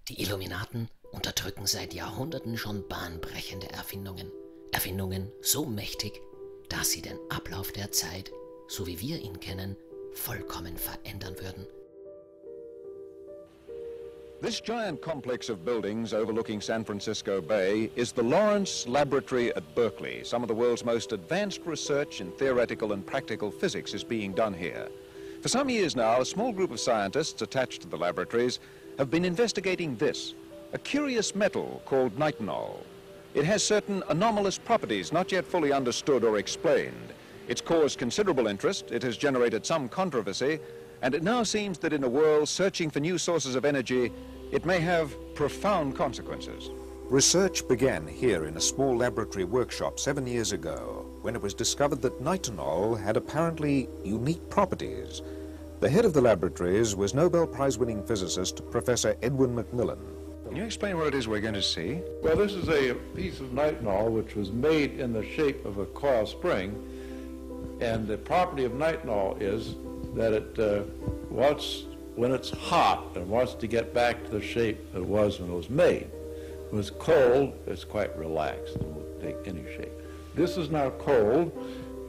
Die Illuminaten unterdrücken seit Jahrhunderten schon bahnbrechende Erfindungen. Erfindungen so mächtig, dass sie den Ablauf der Zeit, so wie wir ihn kennen, vollkommen verändern würden. This giant complex of buildings overlooking San Francisco Bay is the Lawrence Laboratory at Berkeley. Some of the world's most advanced research in theoretical and practical physics is being done here. For some years now, a small group of scientists attached to the laboratories have been investigating this, a curious metal called nitinol. It has certain anomalous properties not yet fully understood or explained. It's caused considerable interest, it has generated some controversy, and it now seems that in a world searching for new sources of energy, it may have profound consequences. Research began here in a small laboratory workshop 7 years ago, when it was discovered that nitinol had apparently unique properties. The head of the laboratories was Nobel Prize-winning physicist Professor Edwin Macmillan. Can you explain what it is we're going to see? Well, this is a piece of nitinol which was made in the shape of a coil spring, and the property of nitinol is that it when it's hot and wants to get back to the shape it was when it was made. When it's cold, it's quite relaxed and will take any shape. This is now cold,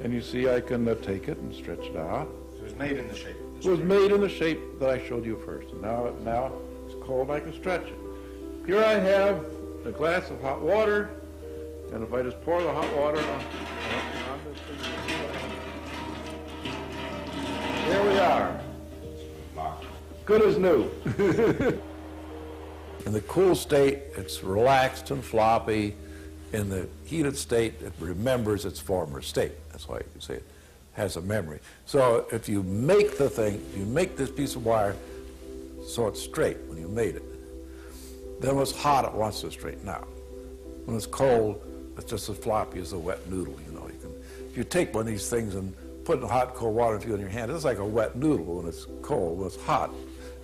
and you see I can take it and stretch it out. It was made in the shape. It was made in the shape that I showed you first, and now it's cold, I can stretch it. Here I have a glass of hot water, and if I just pour the hot water on this thing, there we are. Good as new. In the cool state, it's relaxed and floppy. In the heated state, it remembers its former state. That's why you can say it has a memory. So if you make the thing, you make this piece of wire so it's straight when you made it. Then when it's hot, it wants to straighten out. When it's cold, it's just as floppy as a wet noodle. You know, if you take one of these things and put hot, cold water in your hand, it's like a wet noodle when it's cold. When it's hot,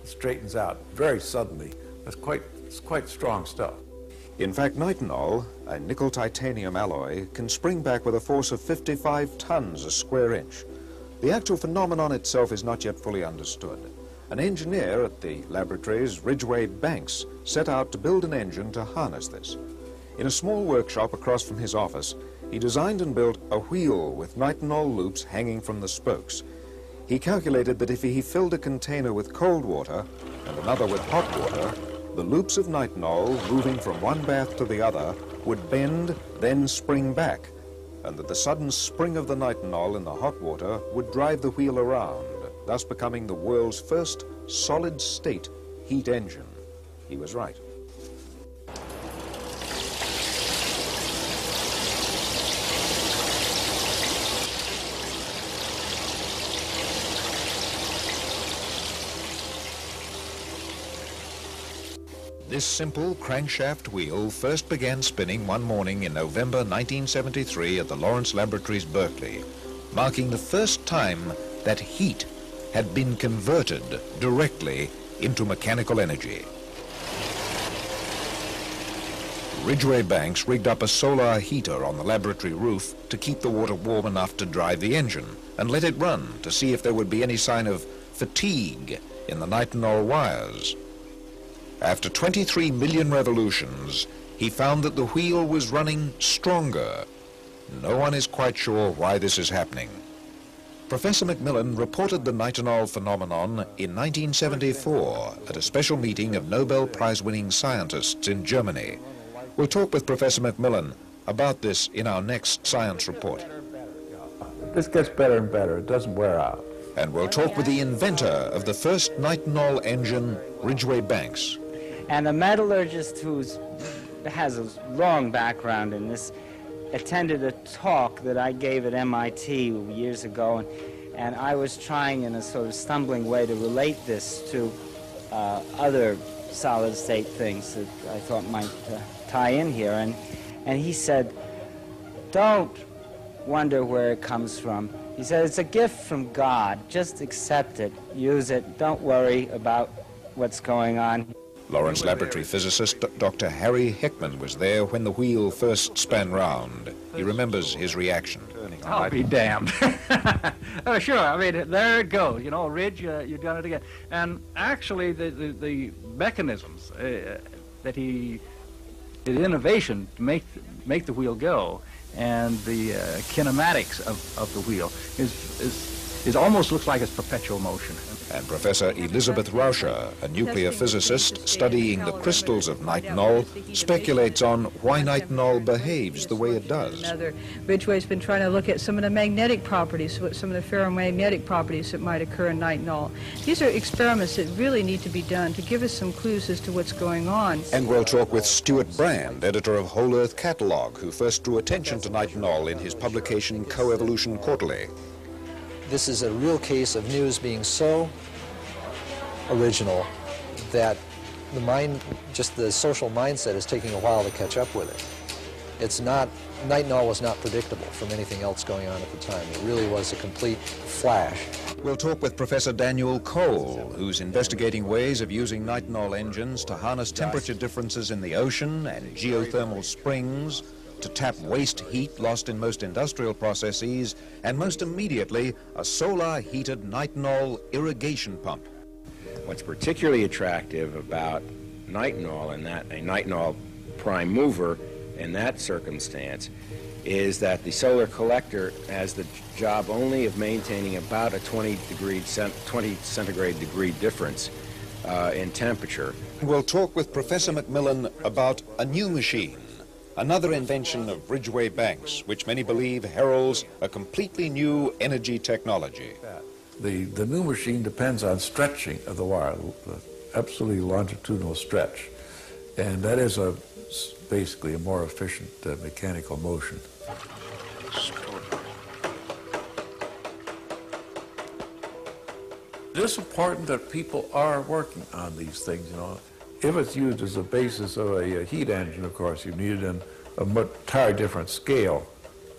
it straightens out very suddenly. It's quite strong stuff. In fact, nitinol, a nickel-titanium alloy, can spring back with a force of 55 tons a square inch. The actual phenomenon itself is not yet fully understood. An engineer at the laboratories, Ridgway Banks, set out to build an engine to harness this. In a small workshop across from his office, he designed and built a wheel with nitinol loops hanging from the spokes. He calculated that if he filled a container with cold water and another with hot water, the loops of nitinol, moving from one bath to the other, would bend, then spring back, and that the sudden spring of the nitinol in the hot water would drive the wheel around, thus becoming the world's first solid-state heat engine. He was right. This simple crankshaft wheel first began spinning one morning in November 1973 at the Lawrence Laboratories, Berkeley, marking the first time that heat had been converted directly into mechanical energy. Ridgway Banks rigged up a solar heater on the laboratory roof to keep the water warm enough to drive the engine and let it run to see if there would be any sign of fatigue in the nitinol wires. After 23 million revolutions, he found that the wheel was running stronger. No one is quite sure why this is happening. Professor Macmillan reported the nitinol phenomenon in 1974 at a special meeting of Nobel Prize-winning scientists in Germany. We'll talk with Professor Macmillan about this in our next science report. This gets better and better. It doesn't wear out. And we'll talk with the inventor of the first nitinol engine, Ridgway Banks. And a metallurgist who has a long background in this attended a talk that I gave at MIT years ago, and I was trying in a sort of stumbling way to relate this to other solid-state things that I thought might tie in here. And he said, don't wonder where it comes from. He said, it's a gift from God. Just accept it, use it, don't worry about what's going on. Lawrence Laboratory physicist Dr. Harry Heckman was there when the wheel first span round. He remembers his reaction. I'll be damned. Oh, sure, I mean, there it goes. You know, Ridge, you done it again. And actually, the mechanisms that the innovation to make the wheel go, and the kinematics of the wheel is almost looks like it's perpetual motion. And Professor Elizabeth Rauscher, a nuclear physicist studying the crystals of nitinol, speculates on why nitinol behaves the way it does. Ridgway's been trying to look at some of the magnetic properties, some of the ferromagnetic properties that might occur in nitinol. These are experiments that really need to be done to give us some clues as to what's going on. And we'll talk with Stuart Brand, editor of Whole Earth Catalogue, who first drew attention to nitinol in his publication Coevolution Quarterly. This is a real case of news being so original that the mind, just the social mindset is taking a while to catch up with it. It's not, nitinol was not predictable from anything else going on at the time. It really was a complete flash. We'll talk with Professor Daniel Cole, who's investigating ways of using nitinol engines to harness temperature differences in the ocean and geothermal springs, to tap waste heat lost in most industrial processes, and most immediately, a solar-heated nitinol irrigation pump. What's particularly attractive about nitinol, and that a nitinol prime mover in that circumstance, is that the solar collector has the job only of maintaining about a 20 centigrade degree difference in temperature. We'll talk with Professor Macmillan about a new machine, another invention of Ridgway Banks, which many believe heralds a completely new energy technology. The new machine depends on stretching of the wire, the absolutely longitudinal stretch. And that is basically a more efficient mechanical motion. It is important that people are working on these things, you know. If it's used as a basis of a heat engine, of course, you need it in a entirely different scale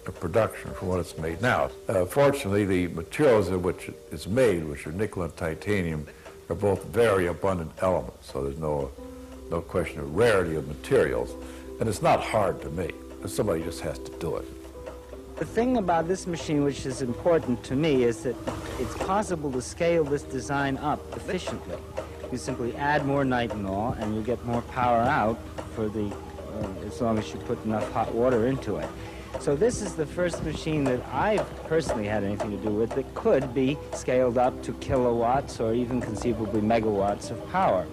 of production from what it's made now. Fortunately, the materials of which it's made, which are nickel and titanium, are both very abundant elements, so there's no question of rarity of materials, and it's not hard to make. Somebody just has to do it. The thing about this machine which is important to me is that it's possible to scale this design up efficiently. You simply add more nitinol and you get more power out for the, as long as you put enough hot water into it. So this is the first machine that I've personally had anything to do with that could be scaled up to kilowatts or even conceivably megawatts of power.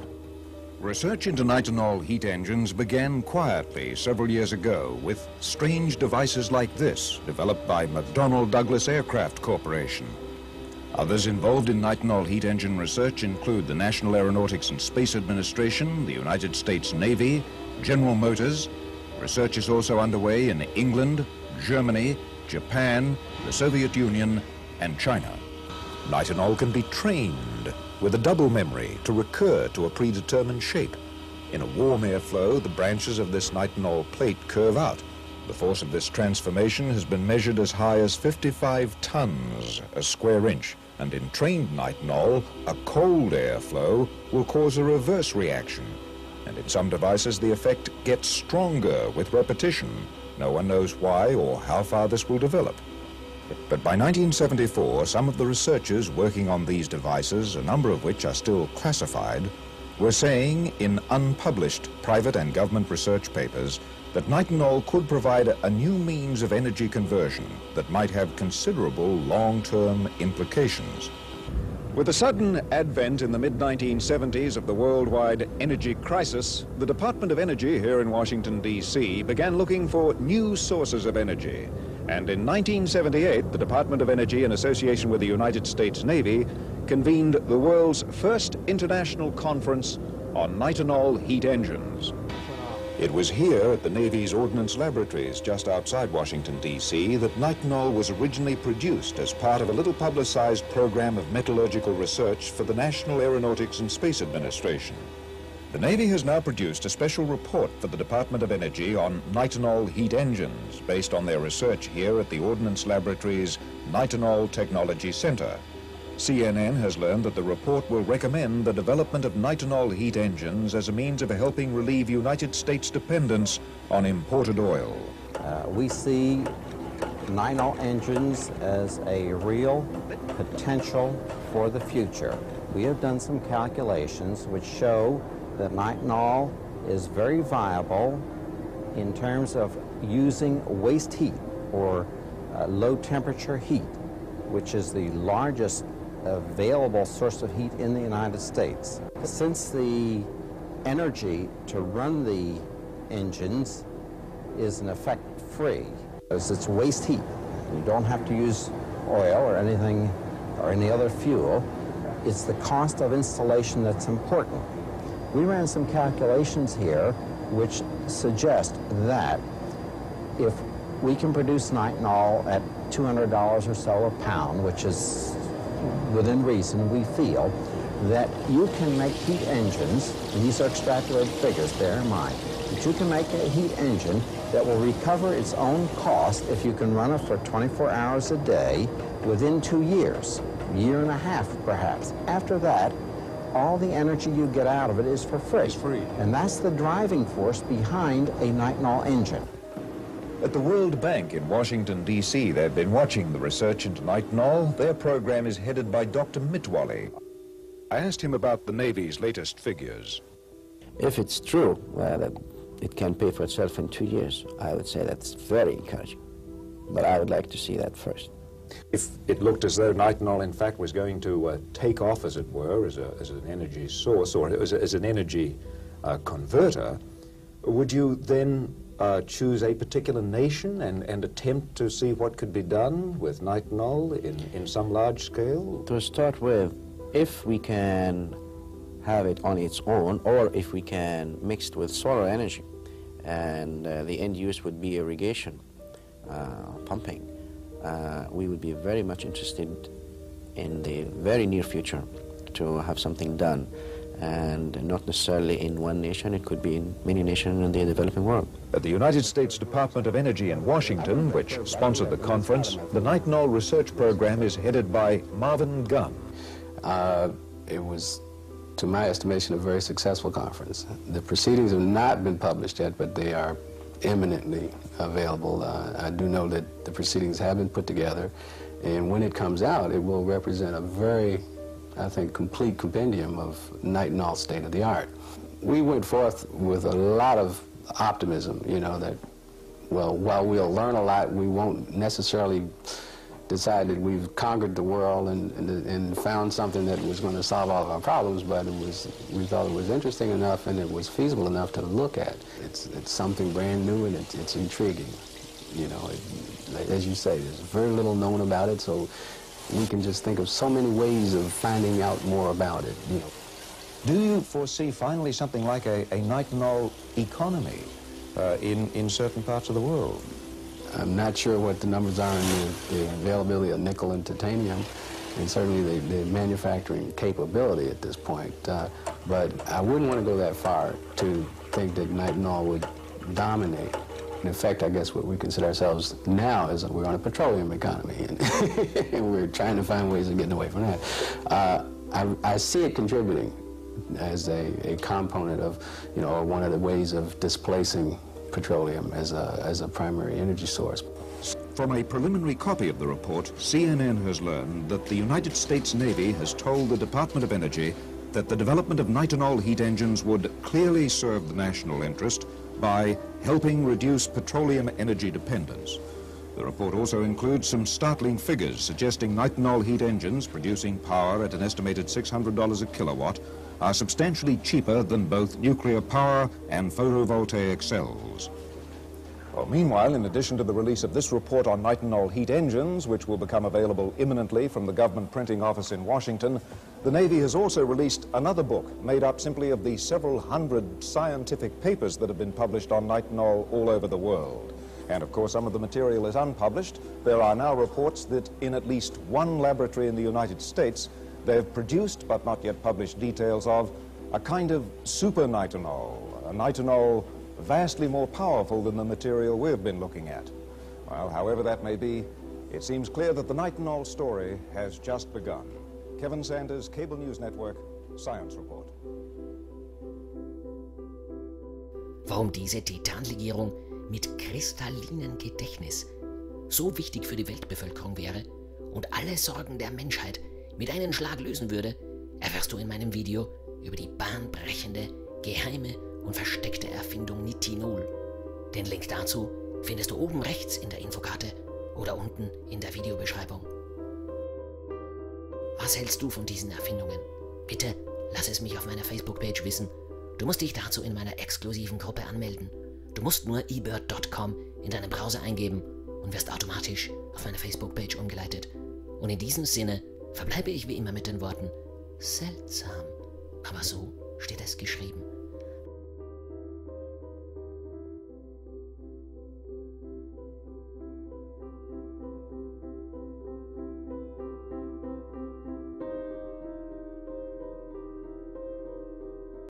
Research into nitinol heat engines began quietly several years ago with strange devices like this, developed by McDonnell Douglas Aircraft Corporation. Others involved in nitinol heat engine research include the National Aeronautics and Space Administration, the United States Navy, General Motors. Research is also underway in England, Germany, Japan, the Soviet Union, and China. Nitinol can be trained with a double memory to recur to a predetermined shape. In a warm airflow, the branches of this nitinol plate curve out. The force of this transformation has been measured as high as 55 tons a square inch, and in trained nitinol, a cold airflow will cause a reverse reaction. And in some devices, the effect gets stronger with repetition. No one knows why or how far this will develop. But by 1974, some of the researchers working on these devices, a number of which are still classified, were saying in unpublished private and government research papers that nitinol could provide a new means of energy conversion that might have considerable long-term implications. With the sudden advent in the mid-1970s of the worldwide energy crisis, the Department of Energy here in Washington, D.C. began looking for new sources of energy. And in 1978, the Department of Energy, in association with the United States Navy, convened the world's first international conference on nitinol heat engines. It was here at the Navy's Ordnance Laboratories just outside Washington, D.C. that nitinol was originally produced as part of a little publicized program of metallurgical research for the National Aeronautics and Space Administration. The Navy has now produced a special report for the Department of Energy on nitinol heat engines based on their research here at the Ordnance Laboratories Nitinol Technology Center. CNN has learned that the report will recommend the development of nitinol heat engines as a means of helping relieve United States dependence on imported oil. We see nitinol engines as a real potential for the future. We have done some calculations which show that nitinol is very viable in terms of using waste heat or low temperature heat, which is the largest available source of heat in the United States. Since the energy to run the engines is in effect free, as it's waste heat, you don't have to use oil or anything or any other fuel, it's the cost of installation that's important. We ran some calculations here which suggest that if we can produce nitinol at $200 or so a pound, which is within reason, we feel that you can make heat engines, and these are extrapolated figures, bear in mind, that you can make a heat engine that will recover its own cost if you can run it for 24 hours a day within 2 years, a year and a half perhaps. After that, all the energy you get out of it is for free. It's free. And that's the driving force behind a nitinol engine. At the World Bank in Washington, D.C., they've been watching the research into nitinol. Their program is headed by Dr. Mitwally. I asked him about the Navy's latest figures. If it's true that it can pay for itself in 2 years, I would say that's very encouraging. But I would like to see that first. If it looked as though nitinol, in fact, was going to take off, as it were, as an energy source or as an energy converter, would you then choose a particular nation and attempt to see what could be done with nitinol in some large scale? To start with, if we can have it on its own, or if we can mix it with solar energy, and the end use would be irrigation, pumping, we would be very much interested in the very near future to have something done, and not necessarily in one nation, it could be in many nations in the developing world. At the United States Department of Energy in Washington, which sponsored the conference, the nitinol research program is headed by Marvin Gunn. It was, to my estimation, a very successful conference. The proceedings have not been published yet, but they are imminently available. I do know that the proceedings have been put together, and when it comes out, it will represent a very, I think, complete compendium of nitinol state-of-the-art. We went forth with a lot of optimism, you know, that, well, while we'll learn a lot, we won't necessarily decide that we've conquered the world and found something that was going to solve all of our problems, but we thought it was interesting enough and it was feasible enough to look at. It's something brand new and it's intriguing. You know, as you say, there's very little known about it, so we can just think of so many ways of finding out more about it. You know. Do you foresee finally something like a nitinol economy in certain parts of the world? I'm not sure what the numbers are in the availability of nickel and titanium, and certainly the manufacturing capability at this point. But I wouldn't want to go that far to think that nitinol would dominate. In fact, I guess what we consider ourselves now is that we're on a petroleum economy, and we're trying to find ways of getting away from that. I see it contributing as a component of, you know, one of the ways of displacing petroleum as a primary energy source. From a preliminary copy of the report, CNN has learned that the United States Navy has told the Department of Energy that the development of nitinol heat engines would clearly serve the national interest by helping reduce petroleum energy dependence. The report also includes some startling figures suggesting nitinol heat engines producing power at an estimated $600 a kilowatt are substantially cheaper than both nuclear power and photovoltaic cells. Well, meanwhile, in addition to the release of this report on nitinol heat engines, which will become available imminently from the government printing office in Washington, the Navy has also released another book made up simply of the several hundred scientific papers that have been published on nitinol all over the world. And of course, some of the material is unpublished. There are now reports that in at least one laboratory in the United States, they have produced, but not yet published, details of a kind of super nitinol, a nitinol vastly more powerful than the material we've been looking at. Well, however that may be, it seems clear that the nitinol story has just begun. Kevin Sanders, Cable News Network, Science Report. Warum diese Titanlegierung mit kristallinem Gedächtnis so wichtig für die Weltbevölkerung wäre und alle Sorgen der Menschheit mit einem Schlag lösen würde, erfährst du in meinem Video über die bahnbrechende, geheime und versteckte Erfindung Nitinol. Den Link dazu findest du oben rechts in der Infokarte oder unten in der Videobeschreibung. Was hältst du von diesen Erfindungen? Bitte lass es mich auf meiner Facebook-Page wissen. Du musst dich dazu in meiner exklusiven Gruppe anmelden. Du musst nur EBURD.com in deinem Browser eingeben und wirst automatisch auf meine Facebook-Page umgeleitet. Und in diesem Sinne verbleibe ich wie immer mit den Worten: seltsam, aber so steht es geschrieben.